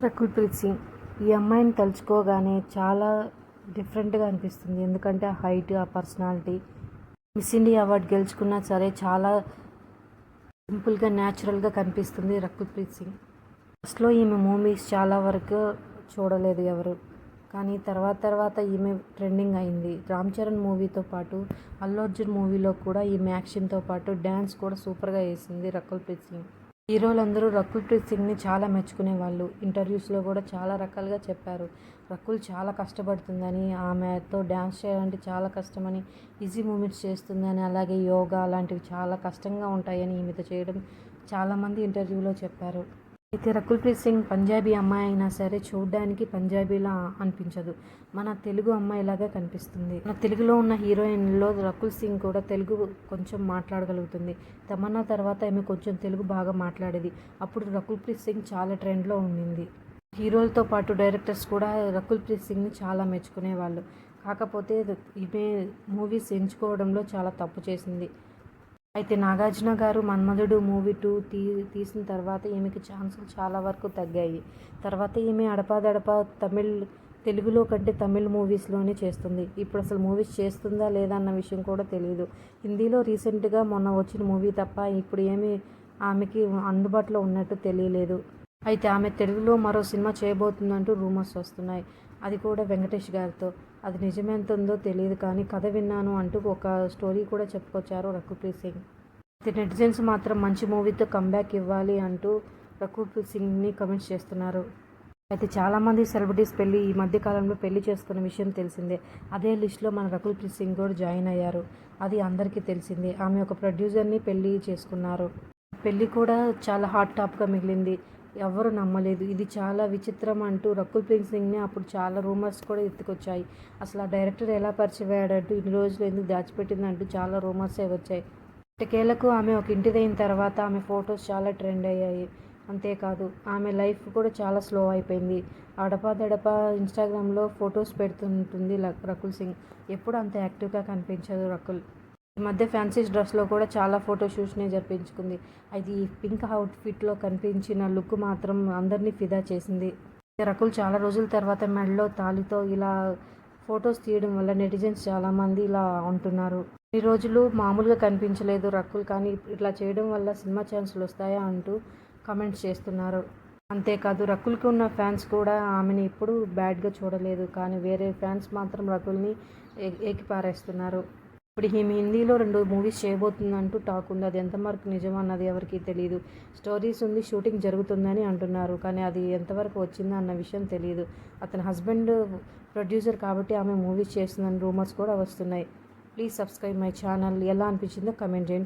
రకుల్‌ప్రీత్ సింగ్. ఈ అమ్మాయిని తలుచుకోగానే చాలా డిఫరెంట్‌గా అనిపిస్తుంది. ఎందుకంటే ఆ హైట్, ఆ పర్సనాలిటీ. మిస్ ఇండియా అవార్డు గెలుచుకున్నా సరే చాలా సింపుల్‌గా, న్యాచురల్‌గా కనిపిస్తుంది రకుల్‌ప్రీత్ సింగ్. ఫస్ట్‌లో ఈమె మూవీస్ చాలా వరకు చూడలేదు ఎవరు. కానీ తర్వాత ఈమె ట్రెండింగ్ అయింది. రామ్ చరణ్ మూవీతో పాటు అల్లు అర్జున్ మూవీలో కూడా ఈమె యాక్షన్‌తో పాటు డ్యాన్స్ కూడా సూపర్‌గా వేసింది రకుల్‌ప్రీత్ సింగ్. హీరోలందరూ రకుల్‌ప్రీత్ సింగ్‌ని చాలా మెచ్చుకునేవాళ్ళు. ఇంటర్వ్యూస్‌లో కూడా చాలా రకాలుగా చెప్పారు. రకుల్ చాలా కష్టపడుతుందని, ఆమెతో డ్యాన్స్ చేయాలంటే చాలా కష్టమని, ఈజీ మూవ్‌మెంట్స్ చేస్తుందని, అలాగే యోగా అలాంటివి చాలా కష్టంగా ఉంటాయని ఈమెతో చేయడం చాలామంది ఇంటర్వ్యూలో చెప్పారు. అయితే రకుల్‌ప్రీత్ సింగ్ పంజాబీ అమ్మాయి అయినా సరే చూడ్డానికి పంజాబీలా అనిపించదు. మన తెలుగు అమ్మాయిలాగా కనిపిస్తుంది. మన తెలుగులో ఉన్న హీరోయిన్‌లో రకుల్ సింగ్ కూడా తెలుగు కొంచెం మాట్లాడగలుగుతుంది. తమన్నా తర్వాత ఈమె కొంచెం తెలుగు బాగా మాట్లాడేది. అప్పుడు రకుల్‌ప్రీత్ సింగ్ చాలా ట్రెండ్‌లో ఉండింది. హీరోలతో పాటు డైరెక్టర్స్ కూడా రకుల్‌ప్రీత్ సింగ్‌ని చాలా మెచ్చుకునేవాళ్ళు. కాకపోతే ఈమె మూవీస్ ఎంచుకోవడంలో చాలా తప్పు చేసింది. అయితే నాగార్జున గారు 'మన్మధుడు' మూవీ 2 తీసిన తర్వాత ఈమెకి ఛాన్సులు చాలా వరకు తగ్గాయి. తర్వాత ఈమె అడపాదడపా తెలుగులో కంటే తమిళ్ మూవీస్‌లోనే చేస్తుంది. ఇప్పుడు అసలు మూవీస్ చేస్తుందా లేదా అన్న విషయం కూడా తెలీదు. హిందీలో రీసెంట్‌గా మొన్న వచ్చిన మూవీ తప్ప ఇప్పుడు ఏమీ ఆమెకి అందుబాటులో ఉన్నట్టు తెలియలేదు. అయితే ఆమె తెలుగులో మరో సినిమా చేయబోతుందంటూ రూమర్స్ వస్తున్నాయి. అది కూడా వెంకటేష్ గారితో. అది నిజమెంత ఉందో తెలియదు కానీ కథ విన్నాను అంటూ ఒక స్టోరీ కూడా చెప్పుకొచ్చారు రకుల్‌ప్రీత్ సింగ్. అయితే నెటిజన్స్ మాత్రం మంచి మూవీతో కంబ్యాక్ ఇవ్వాలి అంటూ రకుల్‌ప్రీత్ సింగ్‌ని కామెంట్స్ చేస్తున్నారు. అయితే చాలామంది సెలబ్రిటీస్ ఈ మధ్య కాలంలో పెళ్లి చేసుకున్న విషయం తెలిసిందే. అదే లిస్టులో మన రకుల్‌ప్రీత్ సింగ్ కూడా జాయిన్ అయ్యారు. అది అందరికీ తెలిసిందే. ఆమె ఒక ప్రొడ్యూసర్‌ని పెళ్లి చేసుకున్నారు. పెళ్లి కూడా చాలా హాట్ టాప్‌గా మిగిలింది. ఎవ్వరూ నమ్మలేదు. ఇది చాలా విచిత్రం అంటూ రకుల్‌ప్రీత్ సింగ్‌ని అప్పుడు చాలా రూమర్స్ కూడా ఎత్తుకొచ్చాయి. అసలు ఆ డైరెక్టర్ ఎలా పరిచయమయ్యాడంటూ, ఇన్ని రోజులు ఎందుకు దాచిపెట్టిందంటూ చాలా రూమర్సే వచ్చాయి. ఎట్టకేలకు ఆమె ఒక ఇంటిదైన తర్వాత ఆమె ఫొటోస్ చాలా ట్రెండ్ అయ్యాయి. అంతేకాదు ఆమె లైఫ్ కూడా చాలా స్లో అయిపోయింది. అడపాదడపా ఇన్‌స్టాగ్రామ్‌లో ఫొటోస్ పెడుతుంటుంది రకుల్ సింగ్. ఎప్పుడూ అంత యాక్టివ్‌గా కనిపించదు రకుల్. ఈ మధ్య ఫ్యాన్సీ డ్రెస్‌లో కూడా చాలా ఫోటో షూట్స్‌ని జరిపించుకుంది. అయితే ఈ పింక్ అవుట్‌ఫిట్‌లో కనిపించిన లుక్ మాత్రం అందరినీ ఫిదా చేసింది. రకుల్ చాలా రోజుల తర్వాత మెడలో తాళితో ఇలా ఫొటోస్ తీయడం వల్ల నెటిజన్స్ చాలామంది ఇలా అంటున్నారు. ఈ రోజులు మామూలుగా కనిపించలేదు రకుల్, కానీ ఇట్లా చేయడం వల్ల సినిమా ఛాన్సులు వస్తాయా అంటూ కామెంట్స్ చేస్తున్నారు. అంతేకాదు రకుల్‌కి ఉన్న ఫ్యాన్స్ కూడా ఆమెని ఎప్పుడూ బ్యాడ్‌గా చూడలేదు. కానీ వేరే ఫ్యాన్స్ మాత్రం రకుల్‌ని ఏకిపారేస్తున్నారు. ఇప్పుడు ఈమె హిందీలో 2 మూవీస్ చేయబోతుందంటూ టాక్ ఉంది. అది ఎంతవరకు నిజం అన్నది ఎవరికీ తెలీదు. స్టోరీస్ ఉంది, షూటింగ్ జరుగుతుందని అంటున్నారు. కానీ అది ఎంతవరకు వచ్చిందా అన్న విషయం తెలీదు. అతని హస్బెండ్ ప్రొడ్యూసర్ కాబట్టి ఆమె మూవీస్ చేస్తుందని రూమర్స్ కూడా వస్తున్నాయి. Please subscribe my channel. ఎలా అనిపించిందో కామెంట్ చేయండి.